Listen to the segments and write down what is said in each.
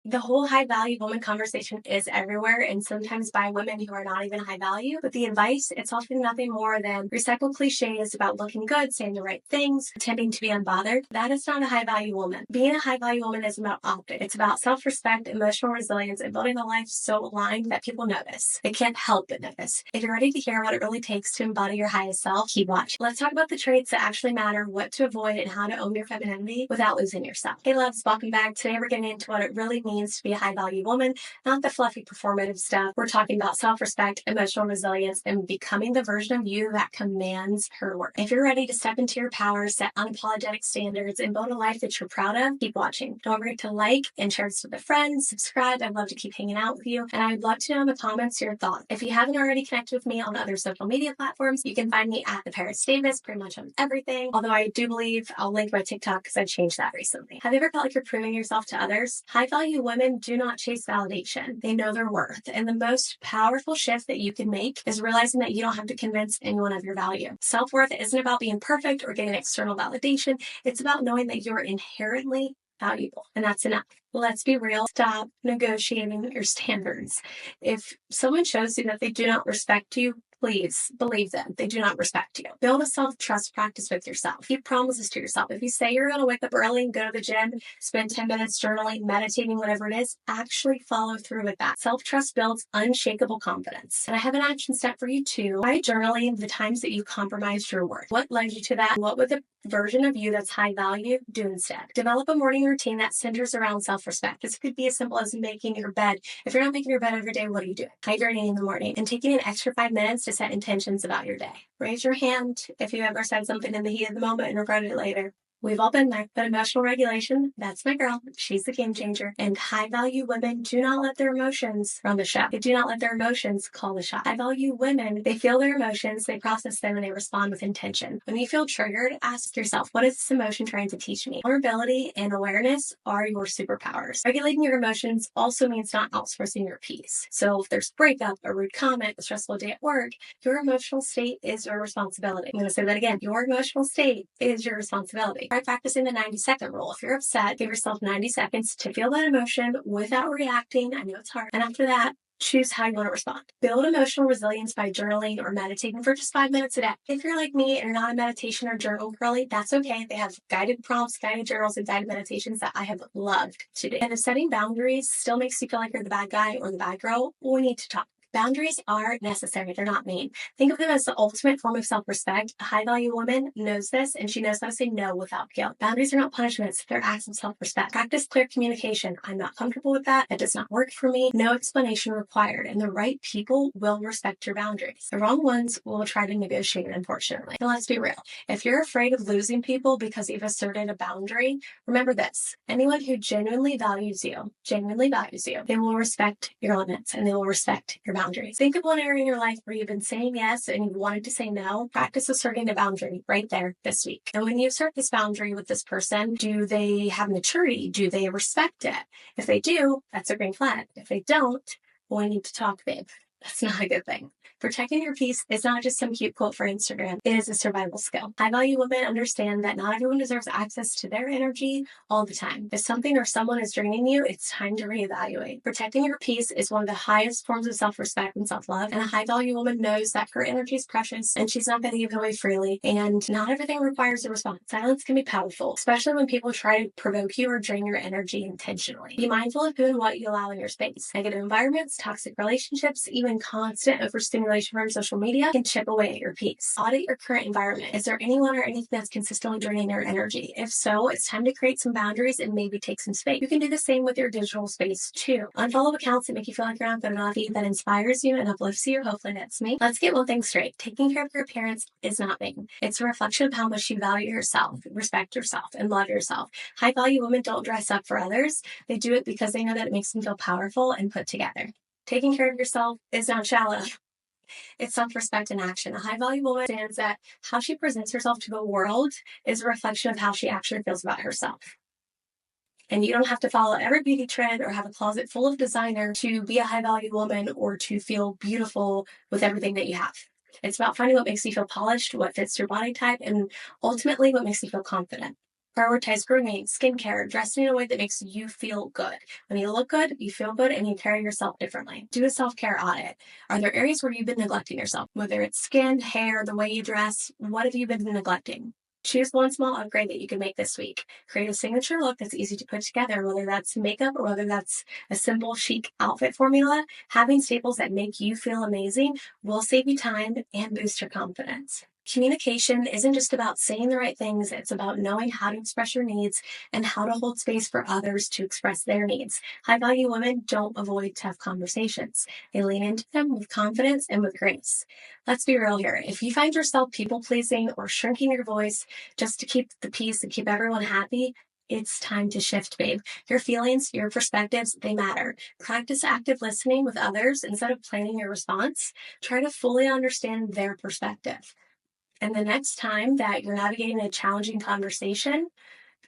The whole high value woman conversation is everywhere and sometimes by women who are not even high value. But the advice, it's often nothing more than recycled cliches about looking good, saying the right things, pretending to be unbothered. That is not a high value woman. Being a high value woman is about optics. It's about self-respect, emotional resilience, and building a life so aligned that people notice. They can't help but notice. If you're ready to hear what it really takes to embody your highest self, keep watching. Let's talk about the traits that actually matter, what to avoid, and how to own your femininity without losing yourself. Hey loves, welcome back. Today we're getting into what it really means to be a high value woman, not the fluffy performative stuff. We're talking about self-respect, emotional resilience, and becoming the version of you that commands her work. If you're ready to step into your power, set unapologetic standards, and build a life that you're proud of, keep watching. Don't forget to like and share this with a friend, subscribe. I'd love to keep hanging out with you, and I'd love to know in the comments your thoughts. If you haven't already connected with me on other social media platforms, you can find me at the Paris Davis pretty much on everything, although I do believe I'll link my TikTok because I changed that recently. Have you ever felt like you're proving yourself to others? High value women do not chase validation. They know their worth. And the most powerful shift that you can make is realizing that you don't have to convince anyone of your value. Self-worth isn't about being perfect or getting external validation. It's about knowing that you're inherently valuable, and that's enough. Let's be real. Stop negotiating your standards. If someone shows you that they do not respect you, please believe them. They do not respect you. Build a self-trust practice with yourself. Keep promises to yourself. If you say you're going to wake up early and go to the gym, spend 10 minutes journaling, meditating, whatever it is, actually follow through with that. Self-trust builds unshakable confidence. And I have an action step for you too. Try journaling the times that you compromised your worth. What led you to that? What would the version of you that's high value do instead? Develop a morning routine that centers around self-respect. This could be as simple as making your bed. If you're not making your bed every day, what are you doing? Hydrating in the morning and taking an extra 5 minutes to set intentions about your day. Raise your hand if you ever said something in the heat of the moment and regretted it later. We've all been there, but emotional regulation, that's my girl. She's the game changer. And high value women do not let their emotions run the show. They do not let their emotions call the shot. High value women, they feel their emotions, they process them, and they respond with intention. When you feel triggered, ask yourself, what is this emotion trying to teach me? Vulnerability and awareness are your superpowers. Regulating your emotions also means not outsourcing your peace. So if there's breakup, a rude comment, a stressful day at work, your emotional state is your responsibility. I'm going to say that again. Your emotional state is your responsibility. Try practicing the 90-second rule. If you're upset, give yourself 90 seconds to feel that emotion without reacting. I know it's hard. And after that, choose how you want to respond. Build emotional resilience by journaling or meditating for just 5 minutes a day. If you're like me and you're not a meditation or journal girly, that's okay. They have guided prompts, guided journals, and guided meditations that I have loved to do. And if setting boundaries still makes you feel like you're the bad guy or the bad girl, we need to talk. Boundaries are necessary. They're not mean. Think of them as the ultimate form of self-respect. A high-value woman knows this, and she knows how to say no without guilt. Boundaries are not punishments. They're acts of self-respect. Practice clear communication. I'm not comfortable with that. It does not work for me. No explanation required. And the right people will respect your boundaries. The wrong ones will try to negotiate, unfortunately. And let's be real. If you're afraid of losing people because you've asserted a boundary, remember this. Anyone who genuinely values you, they will respect your limits and they will respect your boundaries. Think of one area in your life where you've been saying yes and you've wanted to say no. Practice asserting a boundary right there this week. And when you assert this boundary with this person, do they have maturity? Do they respect it? If they do, that's a green flag. If they don't, we need to talk, babe. That's not a good thing. Protecting your peace is not just some cute quote for Instagram. It is a survival skill. High-value women understand that not everyone deserves access to their energy all the time. If something or someone is draining you, it's time to reevaluate. Protecting your peace is one of the highest forms of self-respect and self-love, and a high-value woman knows that her energy is precious and she's not going to give it away freely, and not everything requires a response. Silence can be powerful, especially when people try to provoke you or drain your energy intentionally. Be mindful of who and what you allow in your space. Negative environments, toxic relationships, even constant overstimulation from social media can chip away at your peace. Audit your current environment. Is there anyone or anything that's consistently draining your energy? If so, it's time to create some boundaries and maybe take some space. You can do the same with your digital space too. Unfollow accounts that make you feel like you're not good enough, that inspires you and uplifts you. Hopefully that's me. Let's get one thing straight. Taking care of your appearance is not vain. It's a reflection of how much you value yourself, respect yourself, and love yourself. High value women don't dress up for others. They do it because they know that it makes them feel powerful and put together. Taking care of yourself is not shallow. It's self-respect in action. A high-value woman understands that how she presents herself to the world is a reflection of how she actually feels about herself. And you don't have to follow every beauty trend or have a closet full of designer to be a high-value woman or to feel beautiful with everything that you have. It's about finding what makes you feel polished, what fits your body type, and ultimately what makes you feel confident. Prioritize grooming, skincare, dressing in a way that makes you feel good. When you look good, you feel good, and you carry yourself differently. Do a self-care audit. Are there areas where you've been neglecting yourself? Whether it's skin, hair, the way you dress, what have you been neglecting? Choose one small upgrade that you can make this week. Create a signature look that's easy to put together, whether that's makeup or whether that's a simple chic outfit formula. Having staples that make you feel amazing will save you time and boost your confidence. Communication isn't just about saying the right things, it's about knowing how to express your needs and how to hold space for others to express their needs. High value women don't avoid tough conversations, they lean into them with confidence and with grace. Let's be real here. If you find yourself people pleasing or shrinking your voice just to keep the peace and keep everyone happy, it's time to shift, babe. Your feelings, your perspectives, they matter. Practice active listening with others instead of planning your response. Try to fully understand their perspective. And the next time that you're navigating a challenging conversation,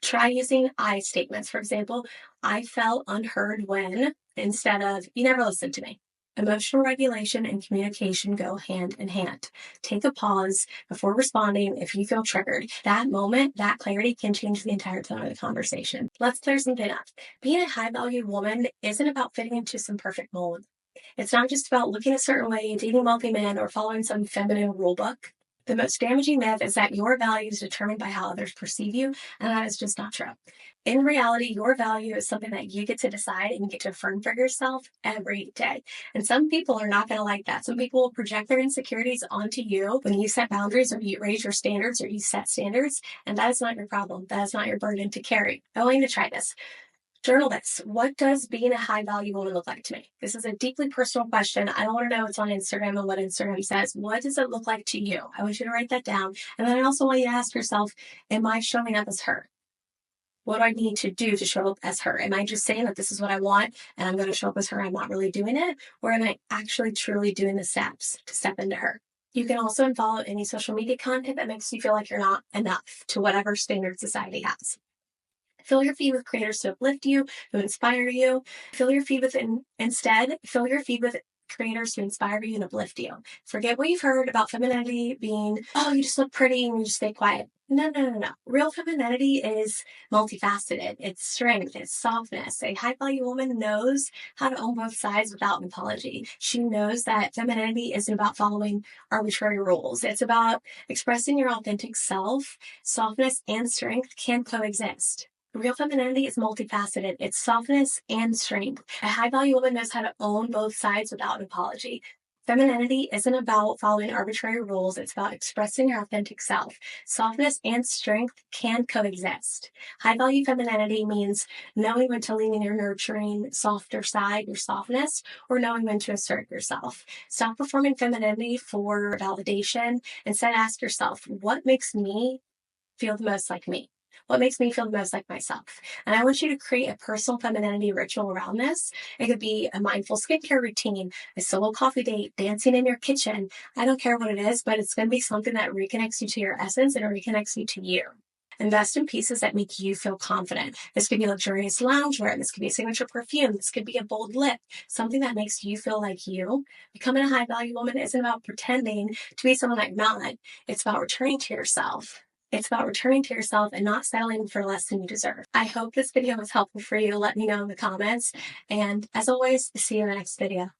try using I statements. For example, I felt unheard when, instead of, you never listened to me. Emotional regulation and communication go hand in hand. Take a pause before responding if you feel triggered. That moment, that clarity can change the entire tone of the conversation. Let's clear something up. Being a high valued woman isn't about fitting into some perfect mold. It's not just about looking a certain way, dating wealthy men, or following some feminine rule book. The most damaging myth is that your value is determined by how others perceive you, and that is just not true. In reality, your value is something that you get to decide and you get to affirm for yourself every day. And some people are not going to like that. Some people will project their insecurities onto you when you set boundaries or you raise your standards or you set standards, and that is not your problem. That is not your burden to carry. I want you to try this. Journal this. What does being a high value woman look like to me? This is a deeply personal question. I don't want to know what's on Instagram and what Instagram says. What does it look like to you? I want you to write that down. And then I also want you to ask yourself, am I showing up as her? What do I need to do to show up as her? Am I just saying that this is what I want and I'm going to show up as her? I'm not really doing it. Or am I actually truly doing the steps to step into her? You can also unfollow any social media content that makes you feel like you're not enough to whatever standard society has. Fill your feed with creators to uplift you, who inspire you. Fill your feed with creators who inspire you and uplift you. Forget what you've heard about femininity being, oh, you just look pretty and you just stay quiet. No, no, no, no. Real femininity is multifaceted. It's strength, it's softness. A high value woman knows how to own both sides without an apology. She knows that femininity isn't about following arbitrary rules. It's about expressing your authentic self. Softness and strength can coexist. Real femininity is multifaceted. It's softness and strength. A high value woman knows how to own both sides without an apology. Femininity isn't about following arbitrary rules. It's about expressing your authentic self. Softness and strength can coexist. High value femininity means knowing when to lean in your nurturing, softer side, your softness, or knowing when to assert yourself. Stop performing femininity for validation. Instead, ask yourself, what makes me feel the most like me? What makes me feel the most like myself? And I want you to create a personal femininity ritual around this. It could be a mindful skincare routine, a solo coffee date, dancing in your kitchen. I don't care what it is, but it's going to be something that reconnects you to your essence and reconnects you to you. Invest in pieces that make you feel confident. This could be luxurious loungewear. This could be a signature perfume. This could be a bold lip, something that makes you feel like you. Becoming a high value woman isn't about pretending to be someone that you're not. It's about returning to yourself. It's about returning to yourself and not settling for less than you deserve. I hope this video was helpful for you. Let me know in the comments. And as always, see you in the next video.